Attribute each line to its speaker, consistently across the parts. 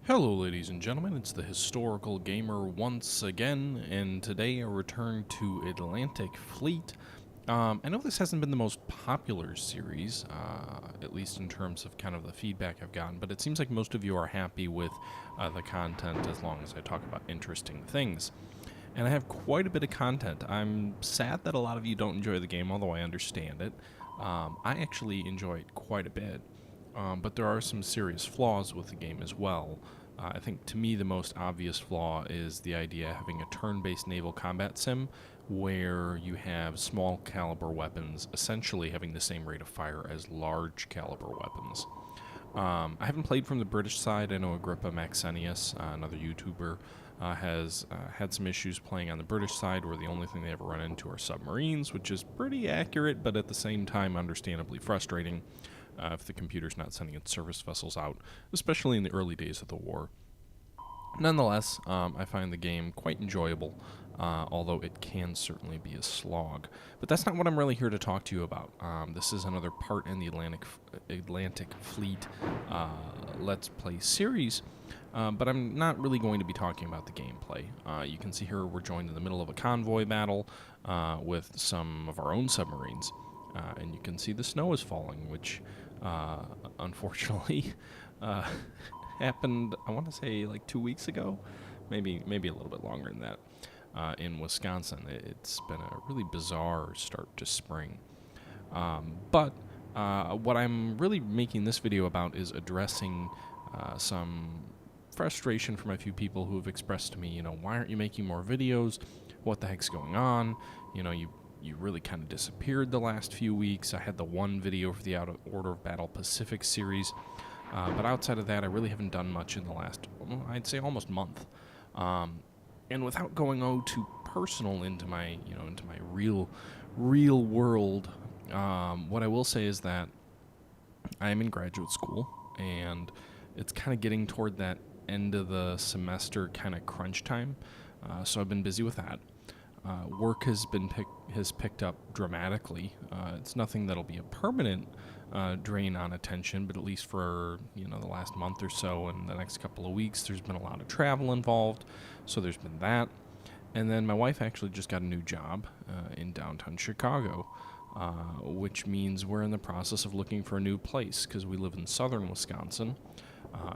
Speaker 1: Hello ladies and gentlemen, it's the Historical Gamer once again, and today I return to Atlantic Fleet. I know this hasn't been the most popular series, at least in terms of kind of the feedback I've gotten, but it seems like most of you are happy with the content as long as I talk about interesting things. And I have quite a bit of content. I'm sad that a lot of you don't enjoy the game, although I understand it. I actually enjoy it quite a bit. But there are some serious flaws with the game as well. I think to me the most obvious flaw is the idea of having a turn-based naval combat sim where you have small caliber weapons essentially having the same rate of fire as large caliber weapons. I haven't played from the British side. I know Agrippa Maxenius, another YouTuber, has had some issues playing on the British side where the only thing they ever run into are submarines, which is pretty accurate, but at the same time understandably frustrating if the computer's not sending its service vessels out, especially in the early days of the war. Nonetheless, I find the game quite enjoyable, although it can certainly be a slog. But that's not what I'm really here to talk to you about. This is another part in the Atlantic Fleet Let's Play series, but I'm not really going to be talking about the gameplay. You can see here we're joined in the middle of a convoy battle with some of our own submarines. And you can see the snow is falling, which unfortunately happened, I want to say, like 2 weeks ago, maybe a little bit longer than that, in Wisconsin. It's been a really bizarre start to spring. But what I'm really making this video about is addressing some frustration from a few people who have expressed to me, why aren't you making more videos? What the heck's going on? You really kind of disappeared the last few weeks. I had the one video for the Order of Battle Pacific series, but outside of that, I really haven't done much in the last, I'd say almost month. And without going too personal into my, into my real world, what I will say is that I am in graduate school, and it's kind of getting toward that end of the semester kind of crunch time. So I've been busy with that. Work has picked up dramatically. It's nothing that'll be a permanent drain on attention, but at least for the last month or so and the next couple of weeks, there's been a lot of travel involved. So there's been that, and then my wife actually just got a new job in downtown Chicago, which means we're in the process of looking for a new place because we live in southern Wisconsin,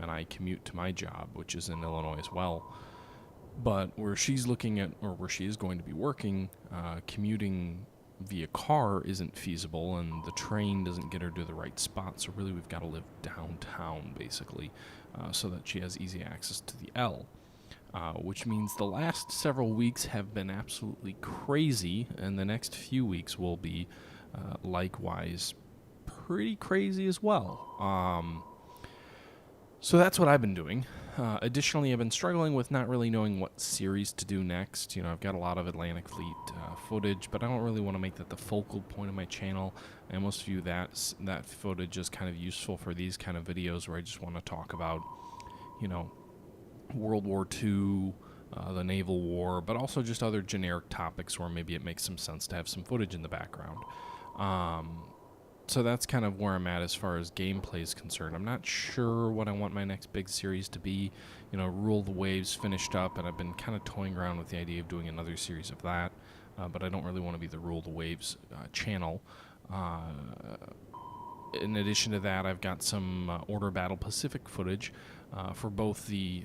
Speaker 1: and I commute to my job, which is in Illinois as well. But where she's looking at, or where she is going to be working, commuting via car isn't feasible, and the train doesn't get her to the right spot. So really, we've got to live downtown, basically, so that she has easy access to the L. Which means the last several weeks have been absolutely crazy, and the next few weeks will be likewise pretty crazy as well. So that's what I've been doing. Additionally, I've been struggling with not really knowing what series to do next. I've got a lot of Atlantic Fleet footage, but I don't really want to make that the focal point of my channel. I almost view that footage as kind of useful for these kind of videos where I just want to talk about, World War II, the Naval War, but also just other generic topics where maybe it makes some sense to have some footage in the background. So that's kind of where I'm at as far as gameplay is concerned. I'm not sure what I want my next big series to be. Rule the Waves finished up, and I've been kind of toying around with the idea of doing another series of that, but I don't really want to be the Rule the Waves channel. In addition to that, I've got some Order Battle Pacific footage for both the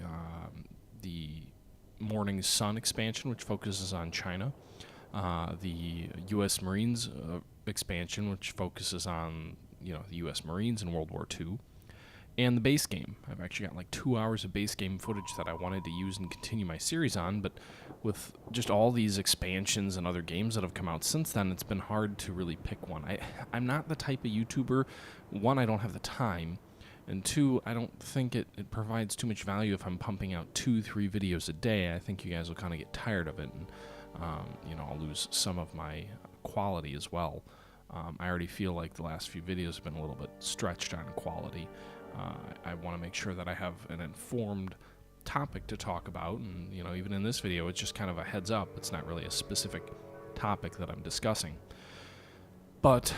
Speaker 1: Morning Sun expansion, which focuses on China, the U.S. Marines expansion, which focuses on the U.S. Marines in World War II, and the base game. I've actually got like 2 hours of base game footage that I wanted to use and continue my series on, but with just all these expansions and other games that have come out since then, it's been hard to really pick one. I'm not the type of YouTuber, one, I don't have the time, and two, I don't think it provides too much value if I'm pumping out 2-3 videos a day. I think you guys will kind of get tired of it, and I'll lose some of my quality as well. I already feel like the last few videos have been a little bit stretched on quality. I want to make sure that I have an informed topic to talk about, and even in this video, it's just kind of a heads up. It's not really a specific topic that I'm discussing. But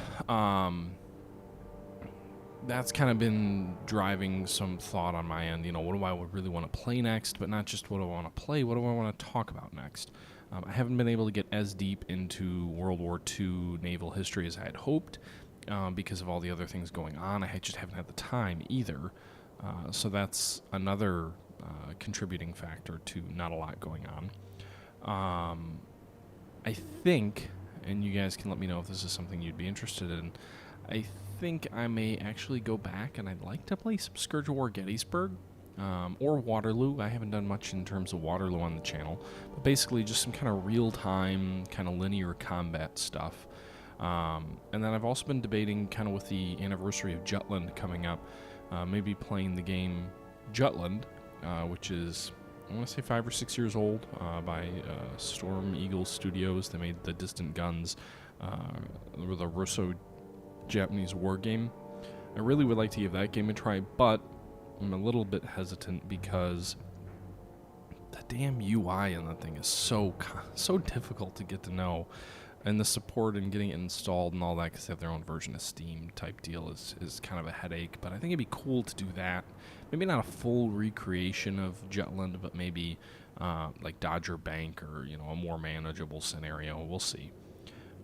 Speaker 1: that's kind of been driving some thought on my end. What do I really want to play next? But not just what do I want to play, what do I want to talk about next? I haven't been able to get as deep into World War II naval history as I had hoped because of all the other things going on. I just haven't had the time either. So that's another contributing factor to not a lot going on. I think, and you guys can let me know if this is something you'd be interested in, I think I may actually go back and I'd like to play some Scourge of War Gettysburg or Waterloo. I haven't done much in terms of Waterloo on the channel, but basically just some kind of real-time, kind of linear combat stuff. And then I've also been debating, kind of with the anniversary of Jutland coming up, maybe playing the game Jutland, which is, I want to say 5 or 6 years old, by Storm Eagle Studios. They made the Distant Guns, the Russo-Japanese war game. I really would like to give that game a try, but I'm a little bit hesitant because the damn UI in that thing is so difficult to get to know. And the support and getting it installed and all that, because they have their own version of Steam type deal, is kind of a headache. But I think it'd be cool to do that. Maybe not a full recreation of Jutland, but maybe like Dodger Bank or, a more manageable scenario. We'll see.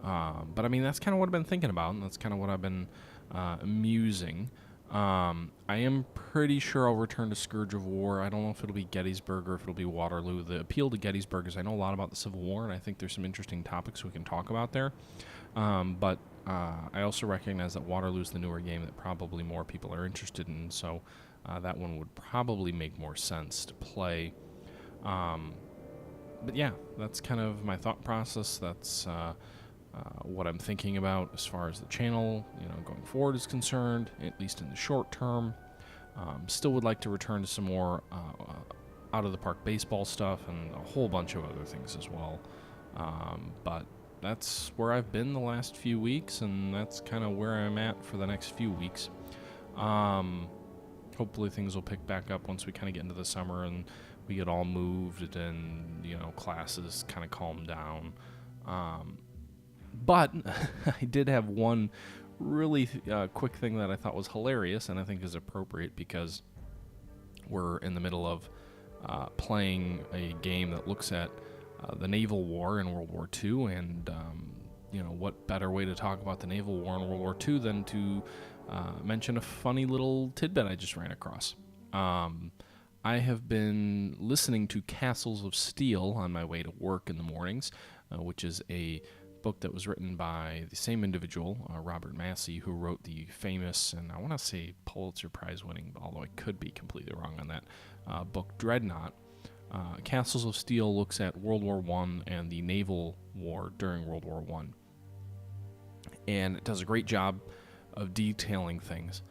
Speaker 1: But I mean, that's kind of what I've been thinking about, and that's kind of what I've been musing. I am pretty sure I'll return to Scourge of War. I don't know if it'll be Gettysburg or if it'll be Waterloo. The appeal to Gettysburg is I know a lot about the Civil War, and I think there's some interesting topics we can talk about there. But I also recognize that Waterloo's the newer game that probably more people are interested in, so that one would probably make more sense to play. But yeah, that's kind of my thought process. That's what I'm thinking about as far as the channel, going forward is concerned, at least in the short term. Still would like to return to some more out-of-the-park baseball stuff and a whole bunch of other things as well. But that's where I've been the last few weeks, and that's kind of where I'm at for the next few weeks. Hopefully things will pick back up once we kind of get into the summer and we get all moved and, classes kind of calm down. But I did have one really quick thing that I thought was hilarious and I think is appropriate because we're in the middle of playing a game that looks at the naval war in World War II, and what better way to talk about the naval war in World War II than to mention a funny little tidbit I just ran across. I have been listening to Castles of Steel on my way to work in the mornings, which is a book that was written by the same individual, Robert Massey, who wrote the famous, and I want to say Pulitzer Prize winning, although I could be completely wrong on that, book Dreadnought. Castles of Steel looks at World War I and the naval war during World War I. And it does a great job of detailing things.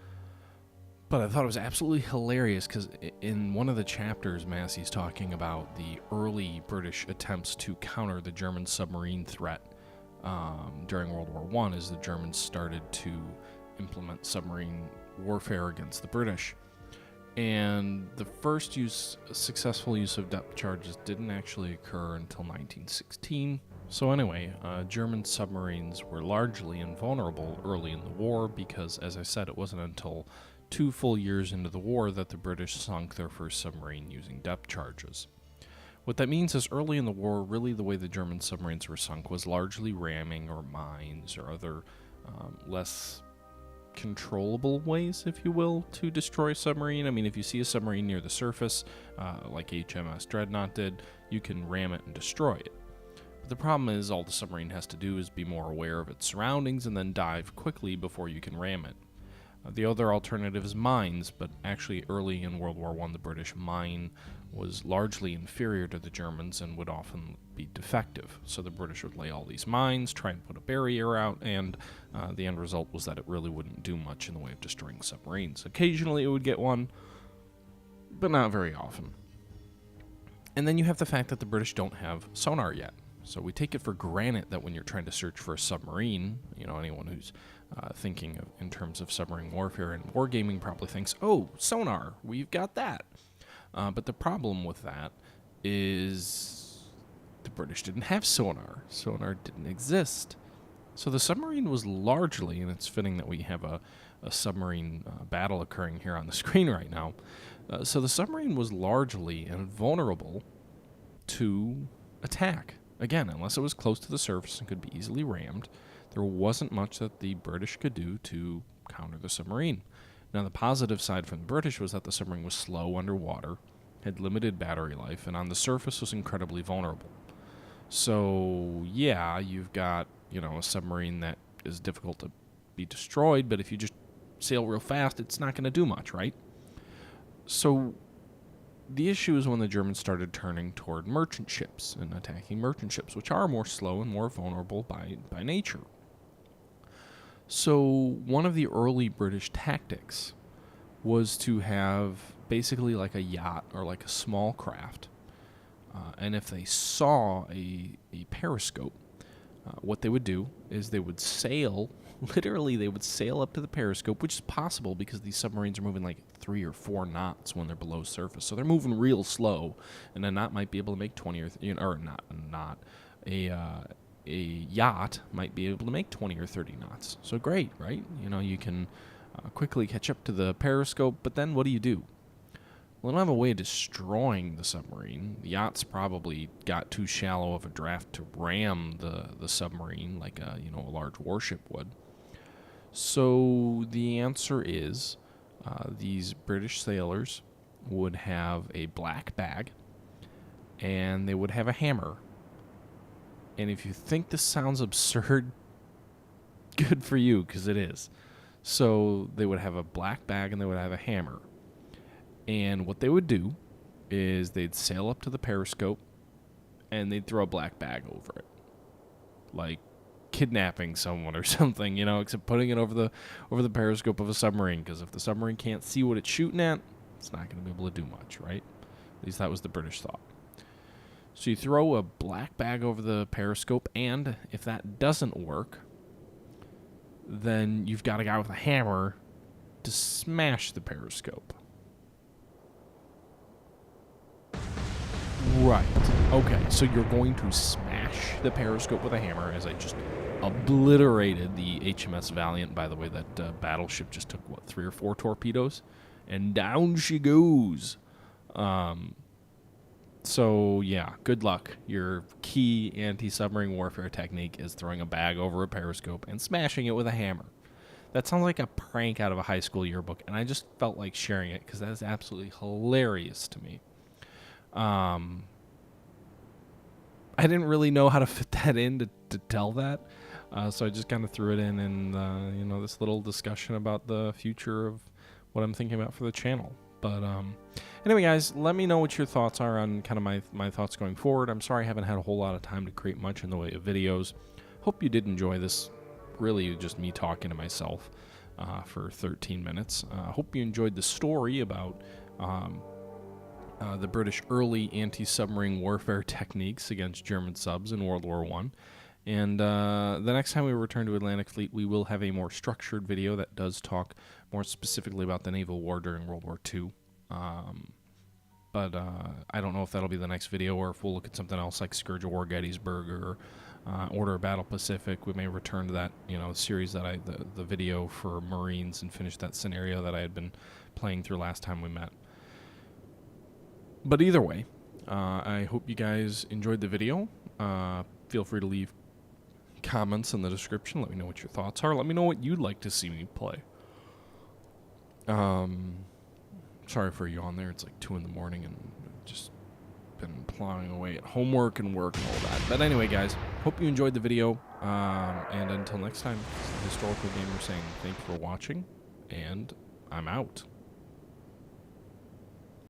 Speaker 1: But I thought it was absolutely hilarious because in one of the chapters, Massey's talking about the early British attempts to counter the German submarine threat during World War I as the Germans started to implement submarine warfare against the British. And the first successful use of depth charges didn't actually occur until 1916. So anyway, German submarines were largely invulnerable early in the war because, as I said, it wasn't until 2 full years into the war that the British sunk their first submarine using depth charges. What that means is early in the war, really the way the German submarines were sunk was largely ramming or mines or other less controllable ways, if you will, to destroy a submarine. I mean, if you see a submarine near the surface, like HMS Dreadnought did, you can ram it and destroy it. But the problem is all the submarine has to do is be more aware of its surroundings and then dive quickly before you can ram it. The other alternative is mines, but actually early in World War I, the British mine was largely inferior to the Germans and would often be defective. So the British would lay all these mines, try and put a barrier out, and the end result was that it really wouldn't do much in the way of destroying submarines. Occasionally it would get one, but not very often. And then you have the fact that the British don't have sonar yet. So we take it for granted that when you're trying to search for a submarine, anyone who's thinking in terms of submarine warfare and wargaming probably thinks, oh, sonar, we've got that. But the problem with that is the British didn't have sonar. Sonar didn't exist. So the submarine was largely, and it's fitting that we have a a submarine battle occurring here on the screen right now. So the submarine was largely invulnerable to attack. Again, unless it was close to the surface and could be easily rammed, there wasn't much that the British could do to counter the submarine. Now, the positive side from the British was that the submarine was slow underwater, had limited battery life, and on the surface was incredibly vulnerable. So, yeah, you've got, a submarine that is difficult to be destroyed, but if you just sail real fast, it's not going to do much, right? So, the issue is when the Germans started turning toward merchant ships and attacking merchant ships, which are more slow and more vulnerable by nature. So one of the early British tactics was to have basically like a yacht or like a small craft. And if they saw a periscope, what they would do is they would sail, literally they would sail up to the periscope, which is possible because these submarines are moving like 3 or 4 knots when they're below surface. So they're moving real slow, and a knot might be able to make 20 or a yacht might be able to make 20 or 30 knots. So great, right? You can quickly catch up to the periscope, but then what do? Well, they don't have a way of destroying the submarine. The yacht's probably got too shallow of a draft to ram the submarine like a large warship would. So the answer is these British sailors would have a black bag, and they would have a hammer. And if you think this sounds absurd, good for you, because it is. So they would have a black bag and they would have a hammer. And what they would do is they'd sail up to the periscope and they'd throw a black bag over it. Like kidnapping someone or something, except putting it over the periscope of a submarine, because if the submarine can't see what it's shooting at, it's not going to be able to do much, right? At least that was the British thought. So you throw a black bag over the periscope, and if that doesn't work, then you've got a guy with a hammer to smash the periscope. Right. Okay, so you're going to smash the periscope with a hammer, as I just obliterated the HMS Valiant. By the way, that battleship just took, 3 or 4 torpedoes? And down she goes. So, yeah, good luck. Your key anti-submarine warfare technique is throwing a bag over a periscope and smashing it with a hammer. That sounds like a prank out of a high school yearbook, and I just felt like sharing it because that is absolutely hilarious to me. I didn't really know how to fit that in to tell that, so I just kind of threw it in and, this little discussion about the future of what I'm thinking about for the channel. But anyway, guys, let me know what your thoughts are on kind of my thoughts going forward. I'm sorry I haven't had a whole lot of time to create much in the way of videos. Hope you did enjoy this. Really just me talking to myself for 13 minutes. Hope you enjoyed the story about the British early anti-submarine warfare techniques against German subs in World War I. And the next time we return to Atlantic Fleet, we will have a more structured video that does talk more specifically about the naval war during World War II. But I don't know if that'll be the next video or if we'll look at something else like Scourge of War Gettysburg or Order of Battle Pacific. We may return to that, series that the video for Marines and finish that scenario that I had been playing through last time we met. But either way, I hope you guys enjoyed the video. Feel free to leave comments in the description. Let me know what your thoughts are. Let me know what you'd like to see me play. Sorry for you on there. It's like 2 in the morning and just been plowing away at homework and work and all that. But anyway, guys, hope you enjoyed the video. And until next time, this is the Historical Gamer saying thank you for watching, and I'm out.